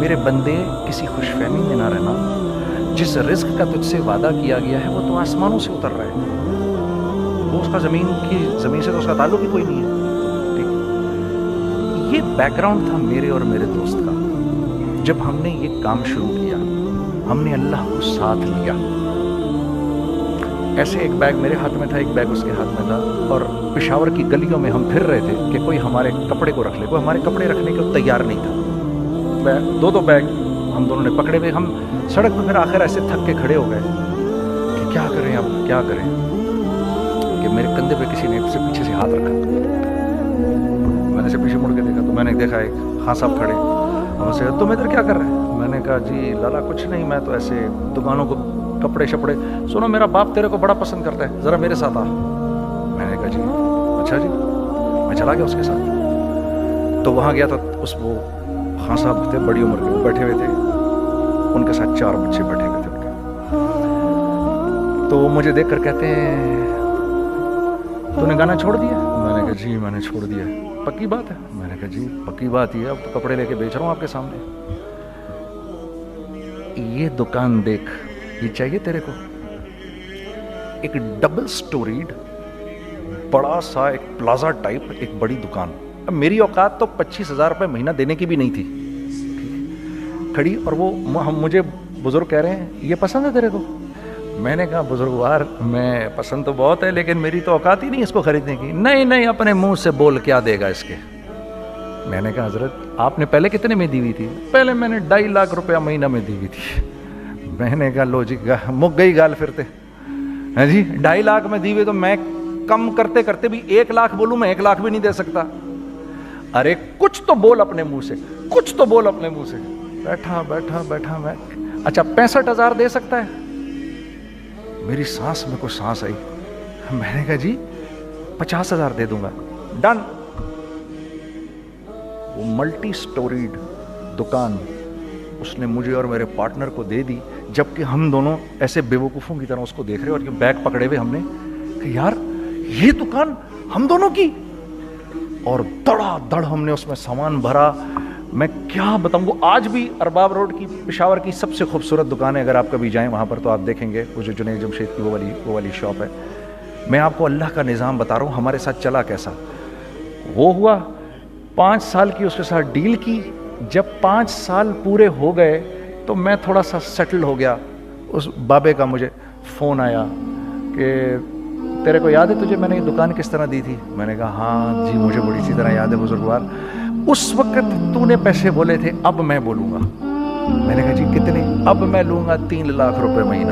میرے بندے کسی خوش فہمی میں نہ رہنا، جس رزق کا تجھ سے وعدہ کیا گیا ہے وہ تو آسمانوں سے اتر رہا ہے، وہ اس کا زمین سے تو اس کا تعلق ہی کوئی نہیں ہے، ٹھیک۔ یہ بیک گراؤنڈ تھا میرے اور میرے دوست کا۔ جب ہم نے یہ کام شروع کیا، ہم نے اللہ کو ساتھ لیا۔ ایسے ایک بیگ میرے ہاتھ میں تھا، ایک بیگ اس کے ہاتھ میں تھا، اور پشاور کی گلیوں میں ہم پھر رہے تھے کہ کوئی ہمارے کپڑے کو رکھ لے، کوئی ہمارے کپڑے رکھنے کو تیار نہیں تھا۔ دو بیگ ہم دونوں نے پکڑے ہوئے، ہم سڑک پہ پھر آخر ایسے تھک کے کھڑے ہو گئے کہ کیا کریں اب، کیا کریں، کہ میرے کندھے پہ کسی نے سے پیچھے سے ہاتھ رکھا۔ میں نے سے پیچھے مڑ کے دیکھا تو میں نے دیکھا ایک خان صاحب کھڑے، ہم سے تم ادھر کیا کر رہے ہیں؟ میں نے کہا جی لالا کچھ نہیں، میں تو ایسے دکانوں کو کپڑے شپڑے، سنو میرا باپ تیرے کو بڑا پسند کرتا ہے، ذرا میرے ساتھ آ۔ میں نے کہا جی اچھا جی، میں چلا گیا اس کے ساتھ۔ تو وہاں گیا تو وہ خان صاحب تھے بڑی عمر کے، بیٹھے ہوئے تھے، ان کے ساتھ 4 بچے بیٹھے ہوئے تھے ان کے۔ تو وہ مجھے دیکھ کر کہتے ہیں تو نے گانا چھوڑ دیا؟ میں نے کہا جی میں نے چھوڑ دیا۔ پکی بات ہے؟ میں نے کہا جی پکی بات ہی ہے، اب تو کپڑے لے کے بیچ رہا ہوں آپ کے سامنے۔ یہ دکان دیکھ، یہ چاہیے تیرے کو؟ ایک ڈبل سٹوریڈ بڑا سا ایک پلازا ٹائپ ایک بڑی دکان۔ اب میری اوقات تو 25,000 روپے مہینہ دینے کی بھی نہیں تھی کھڑی، اور وہ مجھے بزرگ کہہ رہے ہیں یہ پسند ہے تیرے کو؟ میں نے کہا بزرگوار میں پسند تو بہت ہے لیکن میری تو اوقات ہی نہیں اس کو خریدنے کی۔ نہیں اپنے منہ سے بول کیا دے گا اس کے۔ میں نے کہا حضرت آپ نے پہلے کتنے میں دی ہوئی تھی؟ پہلے میں نے 2.5 لاکھ روپیہ مہینہ میں دی ہوئی تھی۔ میں نے کہا لو جی مک گئی گال پھرتے ہیں جی، 2.5 لاکھ میں دی ہوئی، تو میں کم کرتے کرتے بھی 1 لاکھ بولوں، میں 1 لاکھ بھی نہیں دے سکتا۔ ارے کچھ تو بول اپنے منہ سے، کچھ تو بول اپنے منہ سے۔ بیٹھا میں، اچھا 65,000 دے سکتا ہے؟ میری سانس میں کوئی سانس آئی، میں نے کہا جی 50,000 دے دوں گا، ڈن۔ وہ ملٹی سٹوریڈ دکان اس نے مجھے اور میرے پارٹنر کو دے دی، جبکہ ہم دونوں ایسے بیوقوفوں کی طرح اس کو دیکھ رہے، اور یہ بیگ پکڑے ہوئے ہم نے کہ یار یہ دکان ہم دونوں کی، اور دڑا دڑ ہم نے اس میں سامان بھرا۔ میں کیا بتاؤں، وہ آج بھی ارباب روڈ کی پشاور کی سب سے خوبصورت دکان ہے، اگر آپ کبھی جائیں وہاں پر تو آپ دیکھیں گے، وہ جو جنید جمشید کی وہ والی شاپ ہے۔ میں آپ کو اللہ کا نظام بتا رہا ہوں ہمارے ساتھ چلا کیسا۔ وہ ہوا 5 سال کی اس کے ساتھ ڈیل کی، جب 5 سال پورے ہو گئے تو میں تھوڑا سا سیٹل ہو گیا۔ اس بابے کا مجھے فون آیا کہ تیرے کو یاد ہے تجھے میں نے یہ دکان کس طرح دی تھی؟ میں نے کہا ہاں جی مجھے بڑی سی طرح یاد ہے بزرگوار، اس وقت تو نے پیسے بولے تھے، اب میں بولوں گا۔ میں نے کہا جی کتنے؟ اب میں لوں گا 3 لاکھ روپے مہینہ۔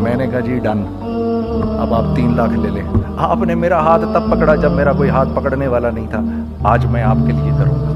میں نے کہا جی ڈن، اب آپ 3 لاکھ لے لیں۔ آپ نے میرا ہاتھ تب پکڑا جب میرا کوئی ہاتھ پکڑنے والا نہیں تھا، آج میں آپ کے لیے کروں گا۔